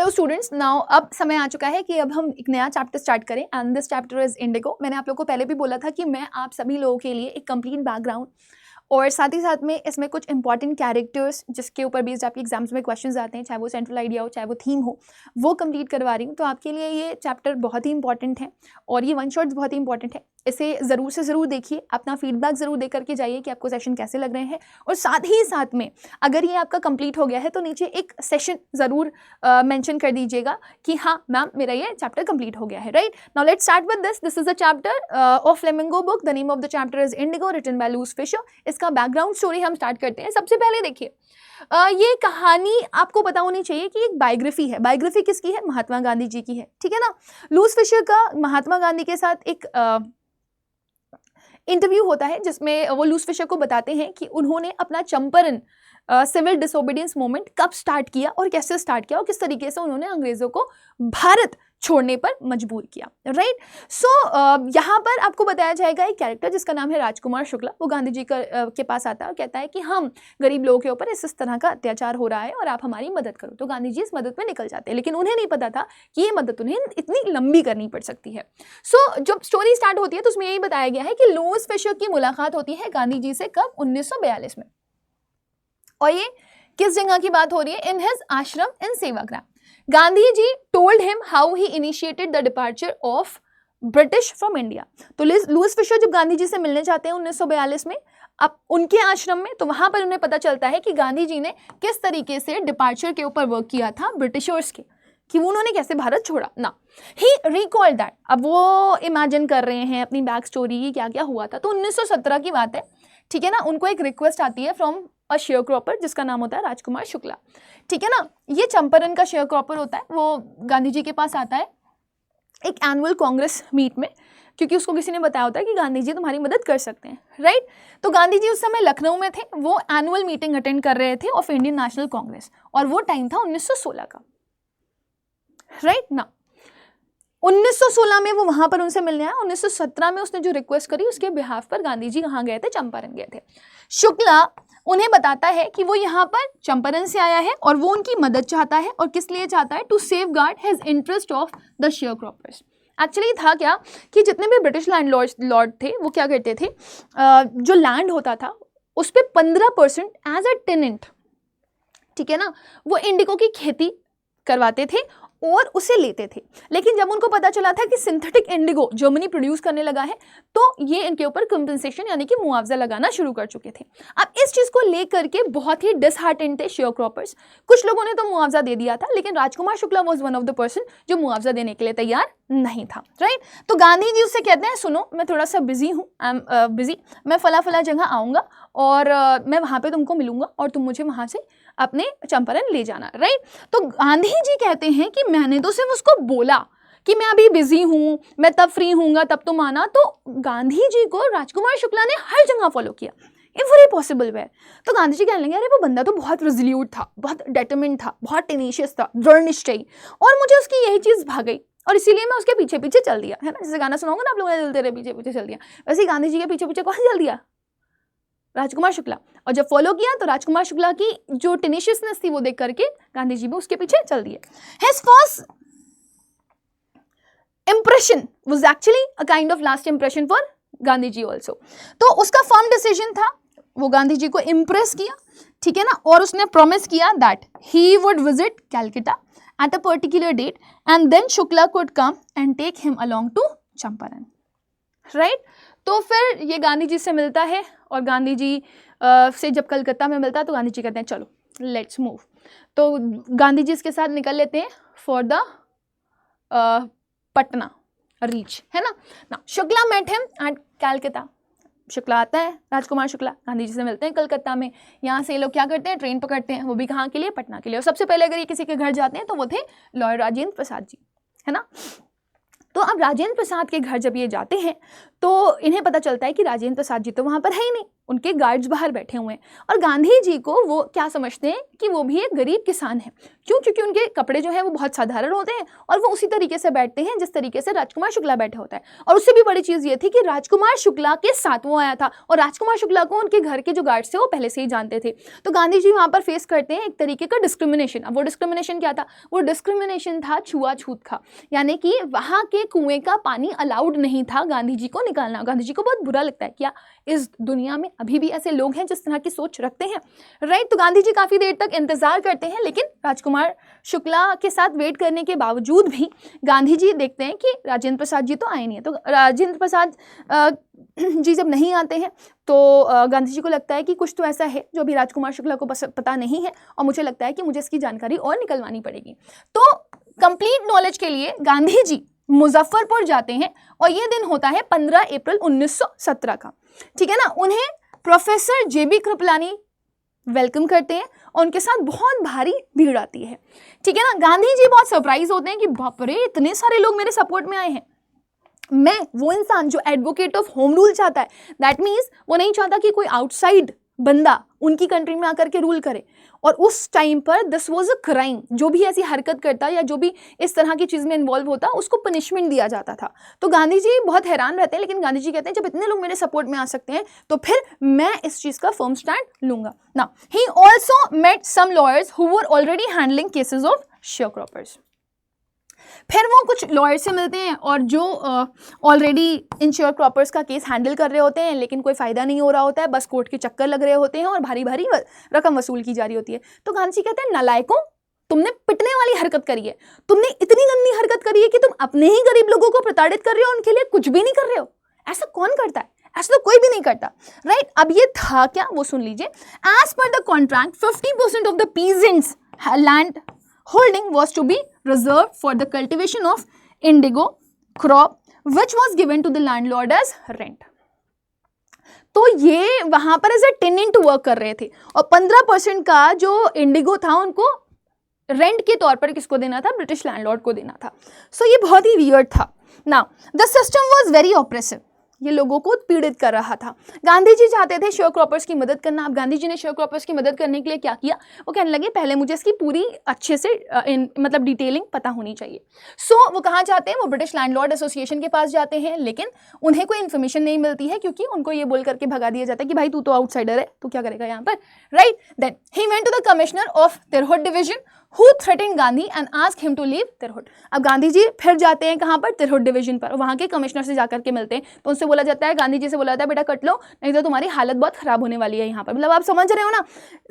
Hello students, now अब समय आ चुका है कि अब हम एक नया चैप्टर स्टार्ट करें and this chapter is Indigo. मैंने आप लोगों को पहले भी बोला था कि मैं आप सभी लोगों के लिए एक कंप्लीट बैकग्राउंड और साथ ही साथ में इसमें कुछ इंपॉर्टेंट कैरेक्टर्स जिसके ऊपर बेस्ड आपके एग्जाम्स में क्वेश्चंस आते हैं, चाहे वो सेंट्रल आइडिया हो चाहे वो थीम हो, वो कंप्लीट करवा रही हूँ। तो आपके लिए ये चैप्टर बहुत ही इंपॉर्टेंट है और ये वन शॉट्स बहुत ही इंपॉर्टेंट है। इसे ज़रूर से ज़रूर देखिए, अपना फीडबैक ज़रूर दे करके जाइए कि आपको सेशन कैसे लग रहे हैं। और साथ ही साथ में अगर ये आपका कंप्लीट हो गया है तो नीचे एक सेशन ज़रूर मेंशन कर दीजिएगा कि हाँ मैम मेरा ये चैप्टर कंप्लीट हो गया है। Right now let's start with this is a chapter of Flamingo book. The name of the chapter is Indigo, written by Louis Fischer. इसका बैकग्राउंड स्टोरी हम स्टार्ट करते हैं। सबसे पहले देखिए ये कहानी आपको पता होनी चाहिए कि एक बायोग्राफी है। बायोग्राफी किसकी है? महात्मा गांधी जी की है, ठीक है ना। लुईस फिशर का महात्मा गांधी के साथ एक इंटरव्यू होता है जिसमें वो लुईस फिशर को बताते हैं कि उन्होंने अपना चंपारण सिविल डिसोबीडियंस मूवमेंट कब स्टार्ट किया और कैसे स्टार्ट किया और किस तरीके से उन्होंने अंग्रेजों को भारत छोड़ने पर मजबूर किया। राइट सो यहाँ पर आपको बताया जाएगा एक कैरेक्टर जिसका नाम है राजकुमार शुक्ला। वो गांधी जी के पास आता है और कहता है कि हम गरीब लोगों के ऊपर इस तरह का अत्याचार हो रहा है और आप हमारी मदद करो। तो गांधी जी इस मदद में निकल जाते हैं, लेकिन उन्हें नहीं पता था कि ये मदद उन्हें इतनी लंबी करनी पड़ सकती है। सो जब स्टोरी स्टार्ट होती है तो उसमें यही बताया गया है कि लुईस फिशर की मुलाकात होती है गांधी जी से कब? 1942 में। और ये किस जगह की बात हो रही है? In his ashram in Sevagram. Gandhi ji told him how he initiated the departure of British from India. तो लुईस फिशर जब गांधी जी से मिलने जाते हैं 1942 में अब उनके आश्रम में, तो वहां पर उन्हें पता चलता है कि गांधी जी ने किस तरीके से डिपार्चर के ऊपर वर्क किया था ब्रिटिशर्स के, कि वो उन्होंने कैसे भारत छोड़ा ना। ही रिकॉल दैट। अब वो इमेजिन कर रहे हैं अपनी बैक स्टोरी क्या क्या हुआ था। तो 1917 की बात है, ठीक है ना। उनको एक रिक्वेस्ट आती है फ्रॉम अ शेयर क्रॉपर जिसका नाम होता है राजकुमार शुक्ला, ठीक है ना। ये चंपारण का शेयर क्रॉपर होता है, वो गांधी जी के पास आता है एक एनुअल कांग्रेस मीट में, क्योंकि उसको किसी ने बताया होता है कि गांधी जी तुम्हारी मदद कर सकते हैं। राइट तो गांधी जी उस समय लखनऊ में थे, वो एनुअल मीटिंग अटेंड कर रहे थे ऑफ इंडियन नेशनल कांग्रेस और वो टाइम था 1916 का। राइट ना 1916 में वो वहां पर उनसे मिलने आया। 1917 में उसने जो रिक्वेस्ट करी उसके बिहाफ पर गांधी जी कहाँ गए थे? चंपारण गए थे। शुक्ला उन्हें बताता है कि वो यहाँ पर चंपारण से आया है और वो उनकी मदद चाहता है। और किस लिए चाहता है? To safeguard his interest of the sharecroppers. Actually था क्या कि जितने भी ब्रिटिश लैंड लॉर्ड थे वो क्या करते थे, जो लैंड होता था उस पर 15% एज अ टेनेंट, ठीक है ना, वो इंडिगो की खेती करवाते थे और उसे लेते थे। लेकिन जब उनको पता चला था कि सिंथेटिक इंडिगो जर्मनी प्रोड्यूस करने लगा है तो ये इनके ऊपर कंपनसेशन यानी कि मुआवजा लगाना शुरू कर चुके थे। अब इस चीज को लेकर के बहुत ही डिसहार्टेंड थे शेयर क्रॉपर्स। कुछ लोगों ने तो मुआवजा दे दिया था, लेकिन Rajkumar Shukla was one of the person जो मुआवजा देने के लिए तैयार नहीं था। राइट तो गांधी जी उससे कहते हैं सुनो मैं थोड़ा सा बिजी हूँ, आई एम बिजी, मैं फला जगह आऊँगा और मैं वहाँ पे तुमको मिलूंगा और तुम मुझे वहाँ से अपने चंपारण ले जाना। राइट तो गांधी जी कहते हैं कि मैंने तो सिर्फ उसको बोला कि मैं अभी बिजी हूँ, मैं तब फ्री हूँगा तब तुम आना। तो गांधी जी को राजकुमार शुक्ला ने हर जगह फॉलो किया एवरी पॉसिबल वे। तो गांधी जी कहने लगे अरे वो बंदा तो बहुत रेजोल्यूट था, बहुत डिटरमिन्ड था, बहुत टेनिशियस था, दृढ़ निश्चयी, और मुझे उसकी यही चीज़ भाग गई और इसीलिए मैं उसके पीछे पीछे चल दिया, है ना। जैसे गाना सुनाऊंगा ना आप लोगों ने, दिल तेरे पीछे पीछे चल दिया, वैसे ही गांधी जी के पीछे पीछे कौन चल दिया? राजकुमार शुक्ला। और जब फॉलो किया तो राजकुमार शुक्ला की जो टेनिशियसनेस थी वो देख करके गांधी जी भी उसके पीछे चल दिए। His first impression was actually a kind of last impression for Gandhi ji also. तो उसका फर्म डिसीजन था, वो गांधी जी को इम्प्रेस किया, ठीक है ना, और उसने प्रॉमिस किया that he would visit Calcutta at a particular date and then Shukla could come and take him along to Champaran. Right तो फिर ये गांधी जी से मिलता है और गांधी जी से जब कलकत्ता में मिलता है तो गांधी जी कहते हैं चलो लेट्स मूव। तो गांधी जी इसके साथ निकल लेते हैं फॉर द पटना रीच, है ना। Shukla met him at Calcutta. Shukla आता है, राजकुमार शुक्ला गांधी जी से मिलते हैं कलकत्ता में। यहाँ से ये लोग क्या करते हैं? ट्रेन पकड़ते हैं, वो भी कहाँ के लिए? पटना के लिए। और सबसे पहले अगर ये किसी के घर जाते हैं तो वो थे लॉर्ड राजेंद्र प्रसाद जी, है ना। तो अब राजेंद्र प्रसाद के घर जब ये जाते हैं तो इन्हें पता चलता है कि राजेंद्र प्रसाद जी तो वहाँ पर है ही नहीं, उनके गार्ड्स बाहर बैठे हुए हैं और गांधी जी को वो क्या समझते हैं कि वो भी एक गरीब किसान है। क्यों? क्योंकि उनके कपड़े जो हैं वो बहुत साधारण होते हैं और वो उसी तरीके से बैठते हैं जिस तरीके से राजकुमार शुक्ला बैठा होता है। और उससे भी बड़ी चीज़ ये थी कि राजकुमार शुक्ला के साथ वो आया था और राजकुमार शुक्ला को उनके घर के जो गार्ड्स थे वो पहले से ही जानते थे। तो गांधी जी वहाँ पर फेस करते हैं एक तरीके का डिस्क्रिमिनेशन। अब वो डिस्क्रिमिनेशन क्या था? वो डिस्क्रिमिनेशन था छुआछूत का, यानी कि वहाँ के कुएं का पानी अलाउड नहीं था गांधी जी को निकालना। गांधी जी को बहुत बुरा लगता है, क्या इस दुनिया में अभी भी ऐसे लोग हैं जिस तरह की सोच रखते हैं, राइट। तो गांधी जी काफ़ी देर तक इंतज़ार करते हैं, लेकिन राजकुमार शुक्ला के साथ वेट करने के बावजूद भी गांधी जी देखते हैं कि राजेंद्र प्रसाद जी तो आए नहीं है। तो राजेंद्र प्रसाद जी जब नहीं आते हैं तो गांधी जी को लगता है कि कुछ तो ऐसा है जो अभी राजकुमार शुक्ला को पता नहीं है और मुझे लगता है कि मुझे इसकी जानकारी और निकलवानी पड़ेगी। तो कंप्लीट नॉलेज के लिए गांधी जी मुजफ्फरपुर जाते हैं और ये दिन होता है 15 अप्रैल 1917 का, ठीक है ना। उन्हें प्रोफेसर JB कृपलानी वेलकम करते हैं और उनके साथ बहुत भारी भीड़ आती है, ठीक है ना। गांधी जी बहुत सरप्राइज होते हैं कि बाप रे इतने सारे लोग मेरे सपोर्ट में आए हैं। मैं वो इंसान जो एडवोकेट ऑफ होम रूल चाहता है, दैट मीन्स वो नहीं चाहता कि कोई आउटसाइड बंदा उनकी कंट्री में आकर के रूल करे। और उस टाइम पर दिस वाज अ क्राइम, जो भी ऐसी हरकत करता या जो भी इस तरह की चीज़ में इन्वॉल्व होता उसको पनिशमेंट दिया जाता था। तो गांधी जी बहुत हैरान रहते हैं, लेकिन गांधी जी कहते हैं जब इतने लोग मेरे सपोर्ट में आ सकते हैं तो फिर मैं इस चीज़ का फर्म स्टैंड लूंगा ना। He also met some lawyers who were already handling cases of sharecroppers. फिर वो कुछ लॉयर से मिलते हैं और जो ऑलरेडी इन शेयरक्रॉपर्स का केस हैंडल कर रहे होते हैं, लेकिन कोई फ़ायदा नहीं हो रहा होता है, बस कोर्ट के चक्कर लग रहे होते हैं और भारी भारी रकम वसूल की जा रही होती है। तो गांधी कहते हैं नालायकों, तुमने पिटने वाली हरकत करी है, तुमने इतनी गंदी हरकत करी है कि तुम अपने ही गरीब लोगों को प्रताड़ित कर रहे हो, उनके लिए कुछ भी नहीं कर रहे हो। ऐसा कौन करता है? ऐसा तो कोई भी नहीं करता, राइट। अब ये था क्या, वो सुन लीजिए। As per the contract 50% of the peasants land holding was to be reserved for the cultivation of indigo crop which was given to the landlord as rent। तो ये वहां पर एज ए टेनेंट वर्क कर रहे थे और 15% का जो इंडिगो था उनको रेंट के तौर पर किसको देना था? ब्रिटिश लैंडलॉर्ड को देना था। सो ये बहुत ही वियर्ड था ना। The system was very oppressive, ये लोगों को पीड़ित कर रहा था। गांधी जी चाहते थे शेयरक्रॉपर्स की मदद करना। अब गांधी जी ने शेयरक्रॉपर्स की मदद करने के लिए क्या किया? वो कहने लगे पहले मुझे इसकी पूरी अच्छे से मतलब डिटेलिंग पता होनी चाहिए। सो वो कहाँ जाते हैं? वो ब्रिटिश लैंडलॉर्ड एसोसिएशन के पास जाते हैं, लेकिन उन्हें कोई इन्फॉर्मेशन नहीं मिलती है क्योंकि उनको ये बोल करके भगा दिया जाता है कि भाई तू तो आउटसाइडर है, तू क्या करेगा यहाँ पर, right. Then he went to the commissioner of Tirhut division who threatened Gandhi and asked him to leave Tirhut. अब गांधी जी फिर जाते हैं कहाँ पर? तिरहुत डिवीजन पर। वहाँ के कमिश्नर से जाकर के मिलते हैं तो उनसे बोला जाता है, गांधी जी से बोला जाता है बेटा कट लो नहीं तो तुम्हारी हालत बहुत खराब होने वाली है यहाँ पर। मतलब आप समझ रहे हो ना,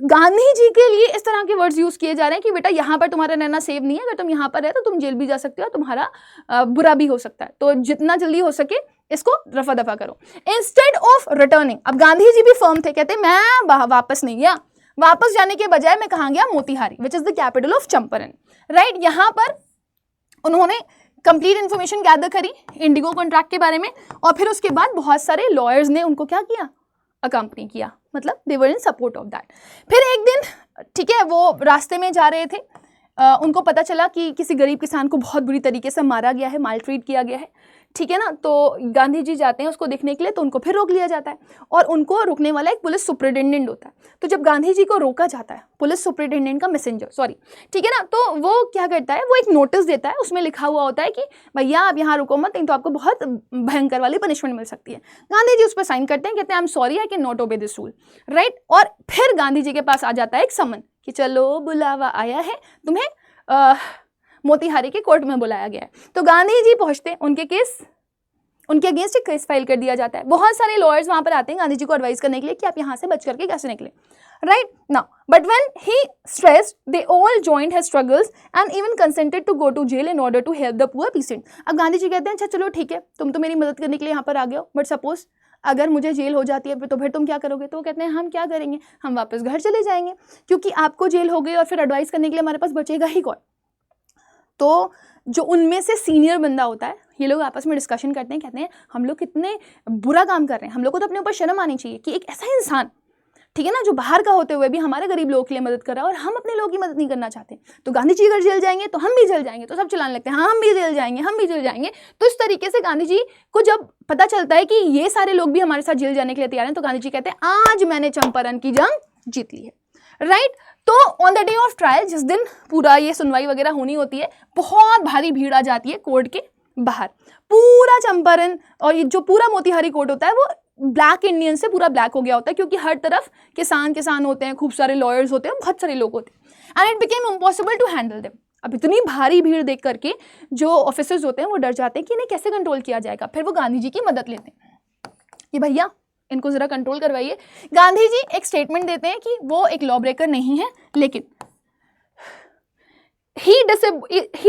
गांधी जी के लिए इस तरह के वर्ड्स यूज किए जा रहे हैं कि बेटा यहाँ पर तुम्हारा रहना सेफ नहीं है, अगर तुम यहाँ पर रहे तो तुम जेल भी जा सकते हो, तुम्हारा बुरा भी हो सकता है, तो जितना जल्दी हो सके इसको रफा दफा करो। इंस्टेड ऑफ रिटर्निंग, अब गांधी जी भी फर्म थे, कहते मैं वापस नहीं गया, वापस जाने के बजाय मैं कहाँ गया? Motihari, which is the capital of Champaran, right. यहाँ पर उन्होंने कंप्लीट इन्फॉर्मेशन गैदर करी इंडिगो कॉन्ट्रैक्ट के बारे में और फिर उसके बाद बहुत सारे लॉयर्स ने उनको क्या किया? अकम्पनी किया, मतलब दे वर इन सपोर्ट ऑफ दैट। फिर एक दिन, ठीक है, वो रास्ते में जा रहे थे, उनको पता चला कि किसी गरीब किसान को बहुत बुरी तरीके से मारा गया है, माल ट्रीट किया गया है, ठीक है ना। तो गांधी जी जाते हैं उसको देखने के लिए, तो उनको फिर रोक लिया जाता है और उनको रोकने वाला एक पुलिस सुपरिटेंडेंट होता है। तो जब गांधी जी को रोका जाता है, पुलिस सुपरिटेंडेंट का मैसेंजर, सॉरी, ठीक है ना, तो वो क्या करता है? वो एक नोटिस देता है, उसमें लिखा हुआ होता है कि भैया आप यहाँ रुको मत, नहीं तो आपको बहुत भयंकर वाली पनिशमेंट मिल सकती है। गांधी जी उस पर साइन करते हैं, कहते हैं I am sorry I can not obey this rule, right. और फिर गांधी जी के पास आ जाता है एक समन कि चलो बुलावा आया है, तुम्हें मोतिहारी के कोर्ट में बुलाया गया है। तो गांधी जी पहुंचते हैं, उनके अगेंस्ट एक केस फाइल कर दिया जाता है। बहुत सारे लॉयर्स वहां पर आते हैं गांधी जी को एडवाइस करने के लिए कि आप यहाँ से बच करके कैसे निकले, right now. But when he stressed they all joined his struggles and even consented to go to jail in order to help the poor peasant. अब गांधी जी कहते हैं अच्छा चलो ठीक है, तुम तो मेरी मदद करने के लिए यहाँ पर आ गए हो, बट सपोज अगर मुझे जेल हो जाती है तो फिर तुम क्या करोगे? तो वो कहते हैं हम क्या करेंगे, हम वापस घर चले जाएंगे, क्योंकि आपको जेल हो गई और फिर एडवाइस करने के लिए हमारे पास बचेगा ही कौन। तो जो उनमें से सीनियर बंदा होता है, ये लोग आपस में डिस्कशन करते हैं, कहते हैं हम लोग कितने बुरा काम कर रहे हैं, हम लोग को तो अपने ऊपर शर्म आनी चाहिए कि एक ऐसा इंसान ठीक है ना, जो बाहर का होते हुए भी हमारे गरीब लोगों के लिए मदद कर रहा है और हम अपने लोगों की मदद नहीं करना चाहते। तो गांधी जी अगर जेल जाएंगे तो हम भी जेल जाएंगे, तो सब चिल्लाने लगते हैं हाँ हम भी जेल जाएंगे, हम भी जेल जाएंगे। तो इस तरीके से गांधी जी को जब पता चलता है कि ये सारे लोग भी हमारे साथ जेल जाने के लिए तैयार हैं, तो गांधी जी कहते हैं आज मैंने चंपारण की जंग जीत ली है, राइट। तो on the day of trial, जिस दिन पूरा ये सुनवाई वगैरह होनी होती है, बहुत भारी भीड़ आ जाती है कोर्ट के बाहर। पूरा चंपारण और ये जो पूरा मोतिहारी कोर्ट होता है वो ब्लैक इंडियन से पूरा ब्लैक हो गया होता है, क्योंकि हर तरफ किसान होते हैं, खूब सारे लॉयर्स होते हैं, बहुत सारे लोग होते हैं, and it became impossible to handle them. अब इतनी भारी भीड़ देख करके जो ऑफिसर्स होते हैं वो डर जाते हैं कि इन्हें कैसे कंट्रोल किया जाएगा। फिर वो गांधी जी की मदद लेते हैं कि भैया इनको ज़रा कंट्रोल करवाइए। गांधी जी एक स्टेटमेंट देते हैं कि वो एक लॉ ब्रेकर नहीं है, लेकिन he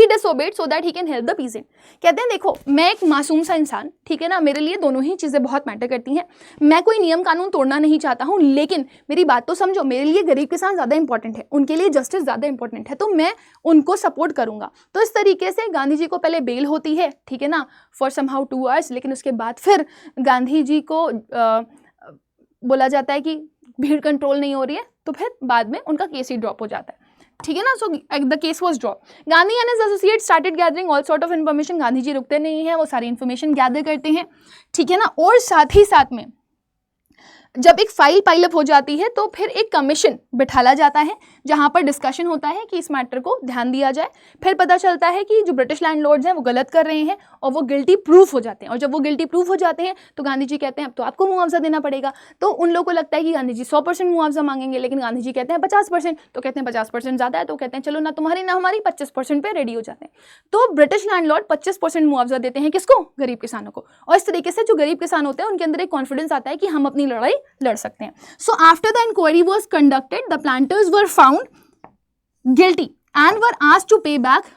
disobeyed so that he can help the peasant। कहते हैं देखो मैं एक मासूम सा इंसान, ठीक है ना, मेरे लिए दोनों ही चीज़ें बहुत मैटर करती हैं, मैं कोई नियम कानून तोड़ना नहीं चाहता हूँ, लेकिन मेरी बात तो समझो, मेरे लिए गरीब किसान ज़्यादा इंपॉर्टेंट है, उनके लिए जस्टिस ज़्यादा इंपॉर्टेंट है, तो मैं उनको सपोर्ट करूँगा। तो इस तरीके से गांधी जी को पहले बेल होती है, ठीक है ना, फॉर समहाउ 2 आवर्स, लेकिन उसके बाद फिर गांधी जी को बोला जाता है कि भीड़ कंट्रोल नहीं हो रही है, तो फिर बाद में उनका केस ही ड्रॉप हो जाता है, ठीक है ना। So the case was drop. Gandhi and his associate started gathering all sort of information. Gandhi ji रुकते नहीं हैं, वो सारी इन्फॉर्मेशन गैदर करते हैं, ठीक है ना। और साथ ही साथ में जब एक फाइल पाइलअप हो जाती है तो फिर एक कमीशन बिठाला जाता है जहां पर डिस्कशन होता है कि इस मैटर को ध्यान दिया जाए। फिर पता चलता है कि जो ब्रिटिश लैंडलॉर्ड्स हैं वो गलत कर रहे हैं और वो गिल्टी प्रूफ हो जाते हैं, और जब वो गिल्टी प्रूफ हो जाते हैं तो गांधी जी कहते हैं अब तो आपको मुआवजा देना पड़ेगा। तो उन लोगों को लगता है कि गांधी जी 100% मुआवजा मांगेंगे, लेकिन गांधी जी कहते हैं 50%। तो कहते हैं 50% ज़्यादा है, तो कहते हैं चलो ना तुम्हारी ना हमारी, 25% पे रेडी हो जाते हैं। तो ब्रिटिश लैंडलॉर्ड 25% मुआवजा देते हैं, किसको? गरीब किसानों को। और इस तरीके से जो गरीब किसान होते हैं उनके अंदर एक कॉन्फिडेंस आता है कि हम अपनी लड़ाई लड़ सकते हैं। So after the inquiry was conducted, the planters were found guilty and were asked to pay back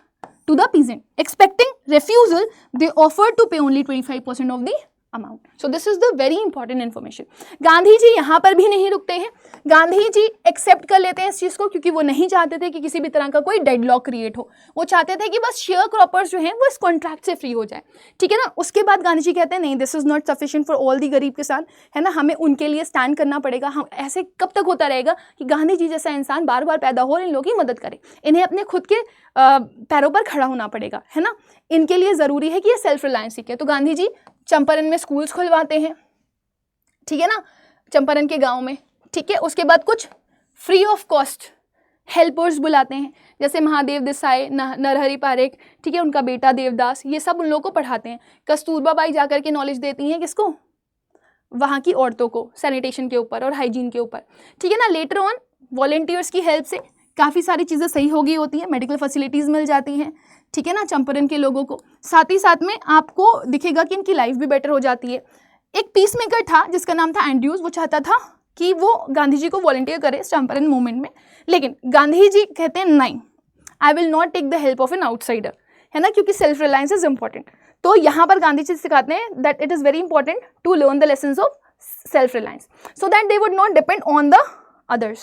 to the peasant. Expecting refusal, they offered to pay only 25% of the amount. So this is the very important information. Gandhi ji यहाँ पर भी नहीं रुकते हैं, Gandhi ji accept कर लेते हैं इस चीज़ को, क्योंकि वो नहीं चाहते थे कि किसी भी तरह का कोई डेडलॉक क्रिएट हो। वो चाहते थे कि बस शेयर क्रॉपर्स जो हैं वो इस कॉन्ट्रैक्ट से फ्री हो जाए, ठीक है ना। उसके बाद गांधी जी कहते हैं नहीं, this is not sufficient for all the गरीब किसान, है ना, हमें उनके लिए स्टैंड करना पड़ेगा। हम ऐसे कब तक होता रहेगा कि गांधी जी जैसा इंसान बार बार पैदा हो और इन लोगों की मदद करे, इन्हें अपने खुद के पैरों पर खड़ा होना पड़ेगा, है ना। इनके लिए ज़रूरी है कि ये सेल्फ रिलायंस सीखे। तो गांधी जी चंपारण में स्कूल्स खुलवाते हैं, ठीक है ना, चंपारण के गांव में, ठीक है। उसके बाद कुछ फ्री ऑफ कॉस्ट हेल्पर्स बुलाते हैं, जैसे महादेव देसाई, नरहरि पारेख, ठीक है, उनका बेटा देवदास, ये सब उन लोगों को पढ़ाते हैं। कस्तूरबा बाई जाकर के नॉलेज देती हैं किसको? वहाँ की औरतों को, सैनिटेशन के ऊपर और हाइजीन के ऊपर, ठीक है ना। लेटर ऑन वॉलेंटियर्स की हेल्प से काफ़ी सारी चीज़ें सही हो गई होती हैं, मेडिकल फैसिलिटीज़ मिल जाती हैं, ठीक है ना, चंपारण के लोगों को। साथ ही साथ में आपको दिखेगा कि इनकी लाइफ भी बेटर हो जाती है। एक पीस मेकर था जिसका नाम था एंड्रयूज, वो चाहता था कि वो गांधी जी को वॉलंटियर करे चंपारण मूवमेंट में, लेकिन गांधी जी कहते हैं नहीं, I will not take the help of an outsider, है ना, क्योंकि सेल्फ रिलायंस इज इंपॉर्टेंट। तो यहाँ पर गांधी जी सिखाते हैं that it is very important to learn the lessons of self reliance so that they would not depend on the others.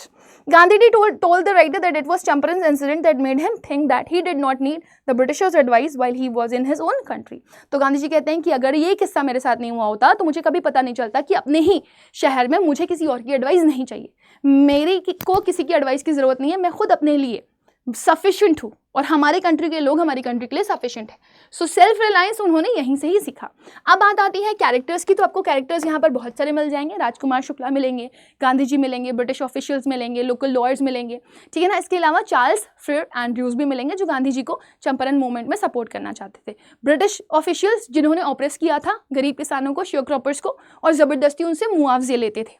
Gandhi told the writer that it was Champaran's incident that made him think that he did not need the Britishers' advice while he was in his own country. तो गांधी जी कहते हैं कि अगर ये किस्सा मेरे साथ नहीं हुआ होता तो मुझे कभी पता नहीं चलता कि अपने ही शहर में मुझे किसी और की एडवाइस नहीं चाहिए, मेरी को किसी की एडवाइस की ज़रूरत नहीं है, मैं खुद अपने लिए सफिशिएंट हूँ और हमारे कंट्री के लोग हमारी कंट्री के लिए सफिशिएंट है। सो सेल्फ रिलायंस उन्होंने यहीं से ही सीखा। अब बात आती है कैरेक्टर्स की, तो आपको कैरेक्टर्स यहाँ पर बहुत सारे मिल जाएंगे। राजकुमार शुक्ला मिलेंगे, गांधी जी मिलेंगे, ब्रिटिश ऑफिशियल्स मिलेंगे, लोकल लॉयर्स मिलेंगे, ठीक है ना। इसके अलावा चार्ल्स फ्रेड एंड्रयूज भी मिलेंगे जो गांधी जी को चंपारण मूवमेंट में सपोर्ट करना चाहते थे। ब्रिटिश ऑफिशियल्स जिन्होंने ऑपरेस किया था गरीब किसानों को, शेयर क्रॉपर्स को, और ज़बरदस्ती उनसे मुआवजे लेते थे,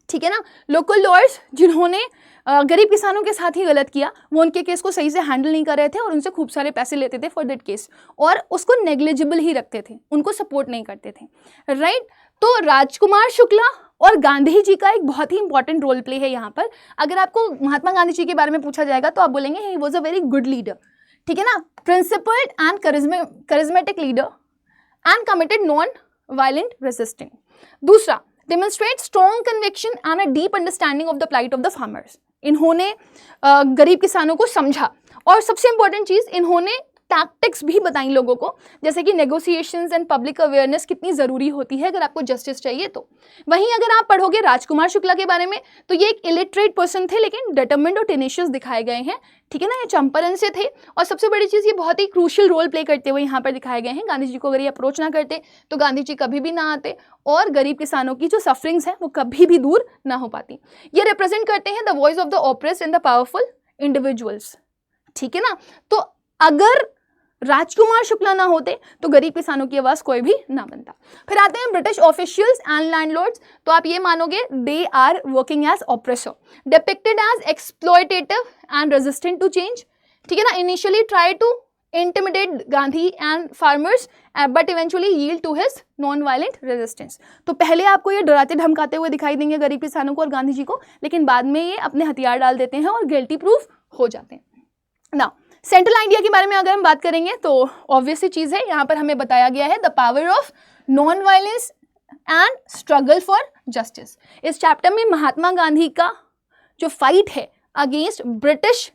ठीक है ना। लोकल लॉयर्स जिन्होंने गरीब किसानों के साथ ही गलत किया, वो उनके केस को सही से हैंडल नहीं कर रहे थे और उनसे खूब सारे पैसे लेते थे फॉर दैट केस, और उसको नेग्लिजिबल ही रखते थे, उनको सपोर्ट नहीं करते थे, राइट। तो राजकुमार शुक्ला और गांधी जी का एक बहुत ही इंपॉर्टेंट रोल प्ले है यहाँ पर। अगर आपको महात्मा गांधी जी के बारे में पूछा जाएगा तो आप बोलेंगे he was a very good leader, ठीक है ना, principled and charismatic leader and committed non violent resisting. दूसरा, demonstrate strong conviction and a deep understanding of the plight of the farmers. इन्होंने गरीब किसानों को समझा, और सबसे इंपॉर्टेंट चीज़, इन्होंने टैक्टिक्स भी बताई लोगों को, जैसे कि नेगोशिएशंस एंड पब्लिक अवेयरनेस कितनी ज़रूरी होती है अगर आपको जस्टिस चाहिए तो। वहीं अगर आप पढ़ोगे राजकुमार शुक्ला के बारे में तो ये एक इलिटरेट पर्सन थे लेकिन डिटरमिन्ड और टेनेशियस दिखाए गए हैं, ठीक है ना। ये चंपारण से थे और सबसे बड़ी चीज़ ये बहुत ही क्रूशियल रोल प्ले करते हुए यहाँ पर दिखाए गए हैं। गांधी जी को अगर ये अप्रोच ना करते तो गांधी जी कभी भी ना आते और गरीब किसानों की जो सफरिंग्स हैं वो कभी भी दूर ना हो पाती। ये रिप्रेजेंट करते हैं the voice of the oppressed and the powerful individuals, ठीक है ना। तो अगर राजकुमार शुक्ला ना होते तो गरीब किसानों की आवाज कोई भी ना बनता। फिर आते हैं ब्रिटिश ऑफिशियल्स एंड लैंडलॉर्ड्स, तो आप ये मानोगे they are working as oppressor, depicted as exploitative and resistant to change, ठीक है ना। Initially try to intimidate Gandhi and farmers but eventually yield to his non violent resistance. तो पहले आपको ये डराते धमकाते हुए दिखाई देंगे गरीब किसानों को और गांधी जी को, लेकिन बाद में ये अपने हथियार डाल देते हैं और गिल्टी प्रूफ हो जाते हैं ना। सेंट्रल आइडिया के बारे में अगर हम बात करेंगे तो ऑब्वियस सी चीज़ है, यहाँ पर हमें बताया गया है the power of non violence and struggle for justice. इस चैप्टर में महात्मा गांधी का जो फाइट है against British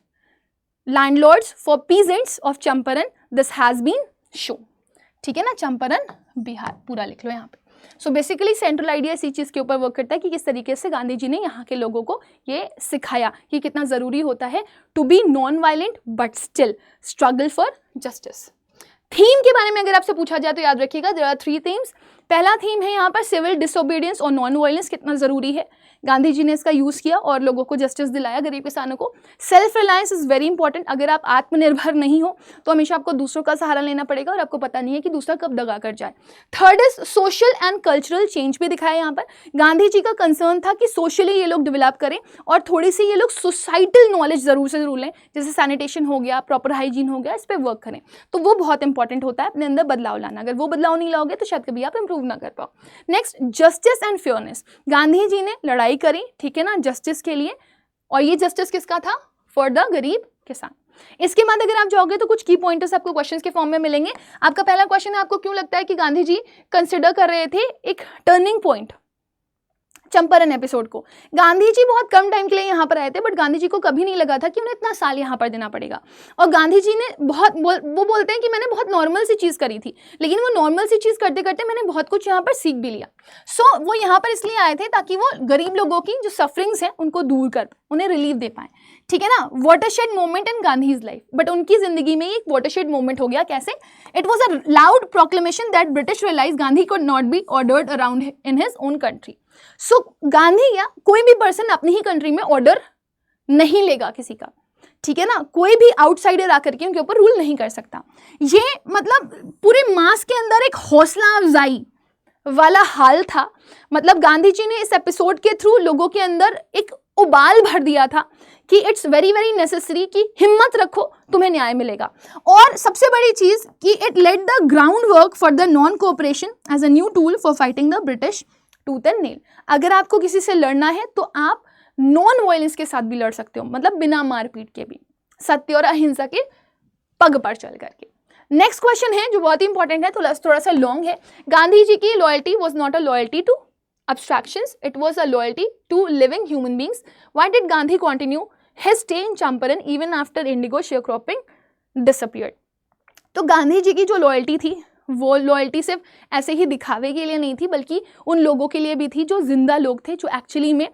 landlords for peasants of Champaran, this has been show, ठीक है ना। चंपारण बिहार पूरा लिख लो यहाँ पे। सो बेसिकली सेंट्रल आइडिया इसी चीज़ के ऊपर वर्क करता है कि किस तरीके से गांधी जी ने यहाँ के लोगों को ये सिखाया कि कितना ज़रूरी होता है to be non violent but still struggle for justice. Theme के बारे में अगर आपसे पूछा जाए तो याद रखिएगा देयर आर 3 थीम्स। पहला थीम है यहाँ पर सिविल डिसोबीडियंस और नॉन वायलेंस कितना ज़रूरी है, गांधी जी ने इसका यूज़ किया और लोगों को जस्टिस दिलाया गरीब किसानों को। Self reliance is very important, अगर आप आत्मनिर्भर नहीं हो तो हमेशा आपको दूसरों का सहारा लेना पड़ेगा और आपको पता नहीं है कि दूसरा कब दगा कर जाए। Third is social and cultural change भी दिखाया यहाँ पर। गांधी जी का कंसर्न था कि सोशली ये लोग डेवलप करें और थोड़ी सी ये लोग सोसाइटल नॉलेज ज़रूर से ज़रूर लें, जैसे सैनिटेशन हो गया, प्रॉपर हाइजीन हो गया, इस पर वर्क करें। तो वो बहुत इंपॉर्टेंट होता है अपने अंदर बदलाव लाना, अगर वो बदलाव नहीं लाओगे तो शायद कभी आप इंप्रूव ना कर पाओ। Next justice and fairness, Gandhi ji ने लड़ाई करी, ठीक है ना, जस्टिस के लिए, और ये जस्टिस किसका था? फॉर द गरीब किसान। इसके बाद अगर आप जाओगे तो कुछ की पॉइंटर्स आपको क्वेश्चंस के फॉर्म में मिलेंगे। आपका पहला क्वेश्चन है, आपको क्यों लगता है कि गांधी जी कंसिडर कर रहे थे एक टर्निंग पॉइंट चंपारण एपिसोड को? गांधी जी बहुत कम टाइम के लिए यहाँ पर आए थे, बट गांधी जी को कभी नहीं लगा था कि उन्हें इतना साल यहाँ पर देना पड़ेगा। और गांधी जी ने वो बोलते हैं कि मैंने बहुत नॉर्मल सी चीज़ करी थी, लेकिन वो नॉर्मल सी चीज़ करते करते मैंने बहुत कुछ यहाँ पर सीख भी लिया। सो वो यहाँ पर इसलिए आए थे ताकि वो गरीब लोगों की जो सफरिंग्स हैं उनको दूर कर, उन्हें रिलीफ दे पाए, ठीक है ना। Watershed moment in Gandhi's life, but उनकी जिंदगी में एक वाटरशेड मोमेंट हो गया। कैसे? It was a loud proclamation that British realize Gandhi could not be ordered around in his own country. So Gandhi या कोई भी पर्सन अपनी ही कंट्री में ऑर्डर नहीं लेगा किसी का, ठीक है ना। कोई भी आउटसाइडर आकर के उनके ऊपर रूल नहीं कर सकता। ये मतलब पूरे मास के अंदर एक हौसला अफजाई वाला हाल था। मतलब गांधी जी ने इस एपिसोड के थ्रू लोगों के अंदर एक उबाल भर दिया था कि इट्स वेरी वेरी नेसेसरी कि हिम्मत रखो, तुम्हें न्याय मिलेगा। और सबसे बड़ी चीज कि it led the ground work for the non cooperation as a new tool for fighting the British tooth and nail. अगर आपको किसी से लड़ना है तो आप नॉन वायलेंस के साथ भी लड़ सकते हो, मतलब बिना मारपीट के भी, सत्य और अहिंसा के पग पर चल करके। नेक्स्ट क्वेश्चन है जो बहुत ही इंपॉर्टेंट है, थोड़ा सा लॉन्ग है। गांधी जी की loyalty was not a loyalty to abstractions, it was a loyalty to living human beings. Why did Gandhi continue his stay in Champaran even after indigo sharecropping disappeared? तो गांधी जी की जो लॉयल्टी थी वो लॉयल्टी सिर्फ ऐसे ही दिखावे के लिए नहीं थी, बल्कि उन लोगों के लिए भी थी जो जिंदा लोग थे, जो एक्चुअली में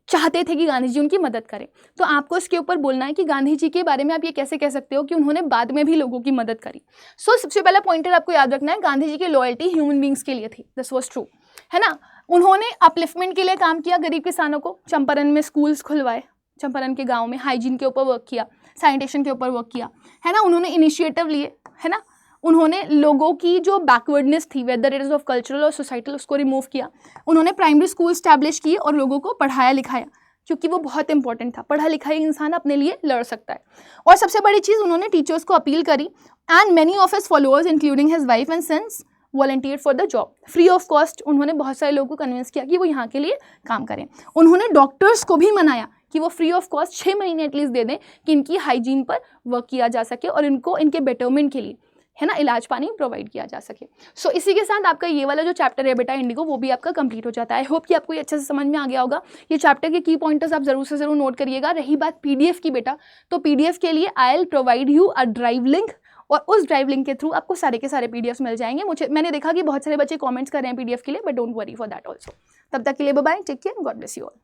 चाहते थे कि गांधी जी उनकी मदद करें। तो आपको इसके ऊपर बोलना है कि गांधी जी के बारे में आप ये कैसे कह सकते हो कि उन्होंने बाद में भी लोगों की मदद करी। सो सबसे पहला पॉइंटर आपको याद रखना है, गांधी जी की लॉयल्टी ह्यूमन बींग्स के लिए थी, दिस वॉज ट्रू, है ना। उन्होंने अपलिफ्टमेंट के लिए काम किया गरीब किसानों को, चंपारण में स्कूल्स खुलवाए, चंपारण के गाँव में हाइजीन के ऊपर वर्क किया, सैनिटेशन के ऊपर वर्क किया, है ना। उन्होंने इनिशिएटिव लिए, है ना। उन्होंने लोगों की जो बैकवर्डनेस थी, whether it is of cultural और सोसाइटल, उसको रिमूव किया। उन्होंने प्राइमरी स्कूल स्टैब्लिश किए और लोगों को पढ़ाया लिखाया, क्योंकि वो बहुत इंपॉर्टेंट था। पढ़ा लिखा इंसान अपने लिए लड़ सकता है। और सबसे बड़ी चीज़, उन्होंने टीचर्स को अपील करी and many of his followers including his wife and sons volunteer for the job free of cost. उन्होंने बहुत सारे लोगों को कन्विंस किया कि वो यहाँ के लिए काम करें। उन्होंने डॉक्टर्स को भी मनाया कि वो फ्री ऑफ कॉस्ट 6 महीने एटलीस्ट दे दें कि इनकी हाइजीन पर वर्क किया जा सके और इनको इनके बेटरमेंट के लिए, है ना, इलाज पानी प्रोवाइड किया जा सके। सो इसी के साथ आपका ये वाला जो चैप्टर है बेटा इंडिगो, वो भी आपका कंप्लीट हो जाता है। आई होप कि आपको ये अच्छे से समझ में आ गया होगा। ये चैप्टर के की पॉइंटर्स आप जरूर से जरूर नोट करिएगा। रही बात पीडीएफ की बेटा, तो पीडीएफ के लिए I will provide you a drive link और उस ड्राइव लिंक के थ्रू आपको सारे के सारे पीडीएफ मिल जाएंगे। मैंने देखा कि बहुत सारे बच्चे कमेंट्स कर रहे हैं पीडीएफ के लिए, but don't worry for that also. तब तक के लिए bye bye, take care, God bless you all.